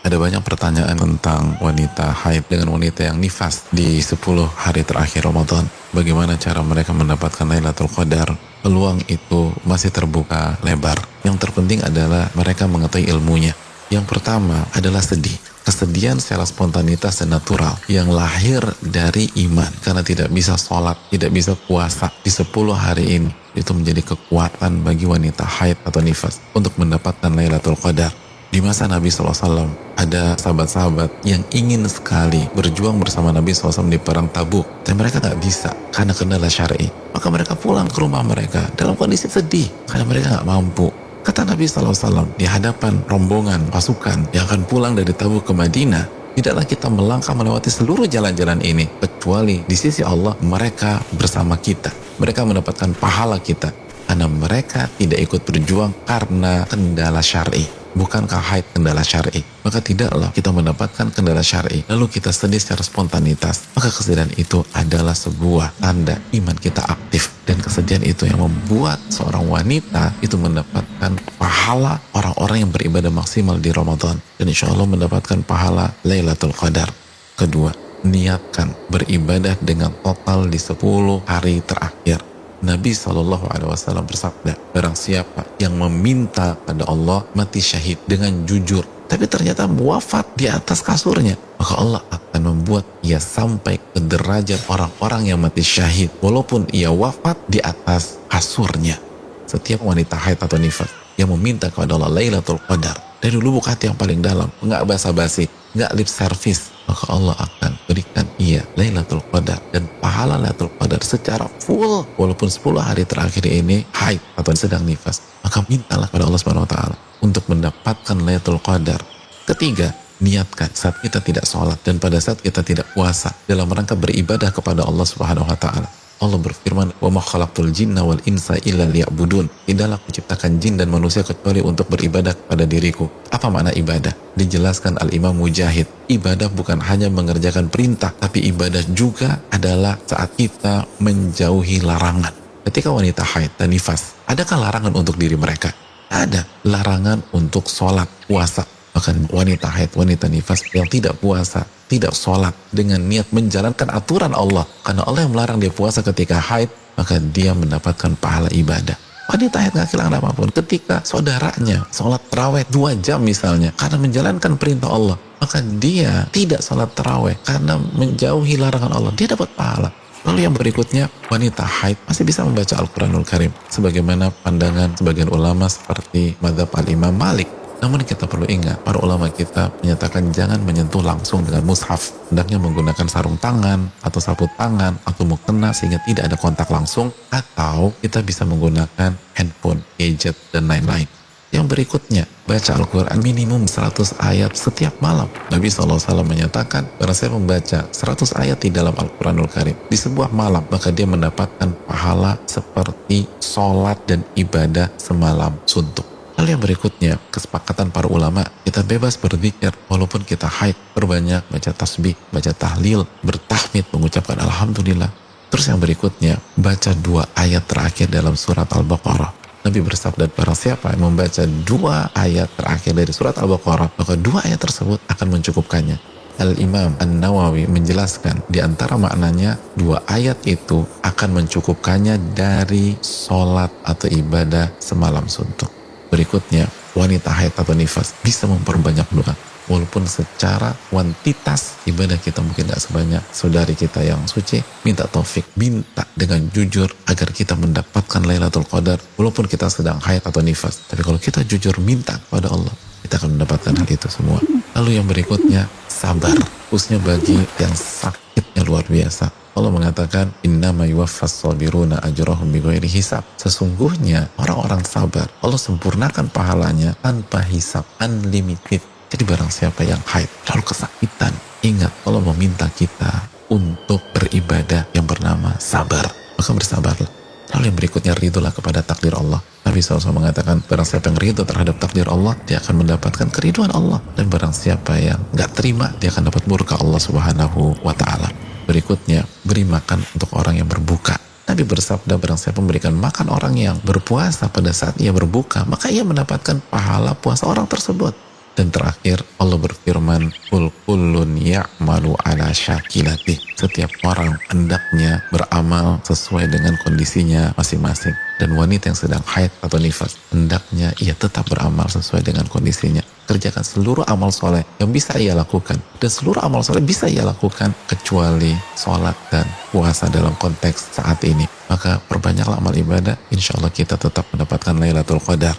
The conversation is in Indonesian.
Ada banyak pertanyaan tentang wanita haid dengan wanita yang nifas di 10 hari terakhir Ramadan. Bagaimana cara mereka mendapatkan Lailatul Qadar? Peluang itu masih terbuka lebar. Yang terpenting adalah mereka mengetahui ilmunya. Yang pertama adalah sedih. Kesedihan secara spontanitas dan natural yang lahir dari iman. Karena tidak bisa sholat, tidak bisa puasa di 10 hari ini. Itu menjadi kekuatan bagi wanita haid atau nifas untuk mendapatkan Lailatul Qadar. Di masa Nabi SAW ada sahabat-sahabat yang ingin sekali berjuang bersama Nabi SAW di perang Tabuk, dan mereka gak bisa karena kendala syar'i. Maka mereka pulang ke rumah mereka dalam kondisi sedih karena mereka gak mampu. Kata Nabi SAW di hadapan rombongan pasukan yang akan pulang dari Tabuk ke Madinah, tidaklah kita melangkah melewati seluruh jalan-jalan ini kecuali di sisi Allah mereka bersama kita. Mereka mendapatkan pahala kita karena mereka tidak ikut berjuang karena kendala syar'i. Bukankah haid kendala syar'i? Maka tidaklah kita mendapatkan kendala syar'i lalu kita sedih secara spontanitas. Maka kesedihan itu adalah sebuah tanda iman kita aktif, dan kesedihan itu yang membuat seorang wanita itu mendapatkan pahala orang-orang yang beribadah maksimal di Ramadan, dan insya Allah mendapatkan pahala Lailatul Qadar. Kedua, niatkan beribadah dengan total di 10 hari terakhir. Nabi SAW bersabda, barang siapa yang meminta pada Allah mati syahid dengan jujur, tapi ternyata wafat di atas kasurnya, maka Allah akan membuat ia sampai ke derajat orang-orang yang mati syahid walaupun ia wafat di atas kasurnya. Setiap wanita haid atau nifas yang meminta kepada Allah Lailatul Qadar dari lubuk hati yang paling dalam, nggak basa-basi, nggak lip service, maka Allah akan berikan ia Lailatul Qadar dan pahala Lailatul Qadar secara full. Walaupun 10 hari terakhir ini haid atau sedang nifas, maka mintalah kepada Allah Subhanahu wa taala untuk mendapatkan Lailatul Qadar. Ketiga, niatkan saat kita tidak sholat dan pada saat kita tidak puasa dalam rangka beribadah kepada Allah Subhanahu wa taala. Allah berfirman, "Wa ma khalaqtul jinna wal insa illa liya'budun." Tidaklah kuciptakan jin dan manusia kecuali untuk beribadah kepada diriku. Apa makna ibadah? Dijelaskan Al-Imam Mujahid, ibadah bukan hanya mengerjakan perintah, tapi ibadah juga adalah saat kita menjauhi larangan. Ketika wanita haid dan nifas, adakah larangan untuk diri mereka? Ada larangan untuk sholat, puasa. Bahkan wanita haid, wanita nifas yang tidak puasa, tidak sholat dengan niat menjalankan aturan Allah, karena Allah yang melarang dia puasa ketika haid, maka dia mendapatkan pahala ibadah. Wanita haid gak kehilangan apapun. Ketika saudaranya sholat taraweh 2 jam misalnya karena menjalankan perintah Allah, maka dia tidak sholat taraweh karena menjauhi larangan Allah, dia dapat pahala. Lalu yang berikutnya, wanita haid masih bisa membaca Al-Quranul Karim sebagaimana pandangan sebagian ulama seperti mazhab Al-Imam Malik. Namun kita perlu ingat, para ulama kita menyatakan jangan menyentuh langsung dengan mushaf. Hendaknya menggunakan sarung tangan, atau sapu tangan, atau mukena sehingga tidak ada kontak langsung. Atau kita bisa menggunakan handphone, gadget, dan lain-lain. Yang berikutnya, baca Al-Quran minimum 100 ayat setiap malam. Nabi SAW menyatakan, barang saya membaca 100 ayat di dalam Al-Quranul Karim di sebuah malam, maka dia mendapatkan pahala seperti sholat dan ibadah semalam suntuk. Lalu yang berikutnya, kesepakatan para ulama, kita bebas berzikir walaupun kita haid, berbanyak baca tasbih, baca tahlil, bertahmid, mengucapkan alhamdulillah. Terus yang berikutnya, baca 2 ayat terakhir dalam surat Al-Baqarah. Nabi bersabda, barang siapa yang membaca 2 ayat terakhir dari surat Al-Baqarah, maka 2 ayat tersebut akan mencukupkannya. Al-Imam An-Nawawi menjelaskan di antara maknanya 2 ayat itu akan mencukupkannya dari sholat atau ibadah semalam suntuk. Berikutnya, wanita haid atau nifas bisa memperbanyak doa. Walaupun secara kuantitas ibadah kita mungkin gak sebanyak saudari kita yang suci, minta taufik, minta dengan jujur agar kita mendapatkan Lailatul Qadar walaupun kita sedang haid atau nifas. Tapi kalau kita jujur minta kepada Allah, kita akan mendapatkan hal itu semua. Lalu yang berikutnya, sabar, khususnya bagi yang sakitnya luar biasa. Allah mengatakan, innama yuwaffas sabiruna ajrahum bighairi hisab. Sesungguhnya orang-orang sabar, Allah sempurnakan pahalanya tanpa hisab, unlimited. Jadi barang siapa yang haid lalu kesakitan, ingat Allah meminta kita untuk beribadah yang bernama sabar, maka bersabarlah. Lalu yang berikutnya, ridholah kepada takdir Allah. Nabi SAW mengatakan, barang siapa yang ridho terhadap takdir Allah, dia akan mendapatkan keriduan Allah. Dan barang siapa yang gak terima, dia akan dapat murka Allah Subhanahu wa ta'ala. Berikutnya, beri makan untuk orang yang berbuka. Nabi bersabda, barang siapa memberikan makan orang yang berpuasa pada saat ia berbuka, maka ia mendapatkan pahala puasa orang tersebut. Dan terakhir Allah berfirman, "Qul kullun ya'malu ala syakilati." Setiap orang hendaknya beramal sesuai dengan kondisinya masing-masing. Dan wanita yang sedang haid atau nifas hendaknya ia tetap beramal sesuai dengan kondisinya. Kerjakan seluruh amal soleh yang bisa ia lakukan, dan seluruh amal soleh bisa ia lakukan kecuali sholat dan puasa dalam konteks saat ini. Maka perbanyaklah amal ibadah, insya Allah kita tetap mendapatkan Lailatul Qadar.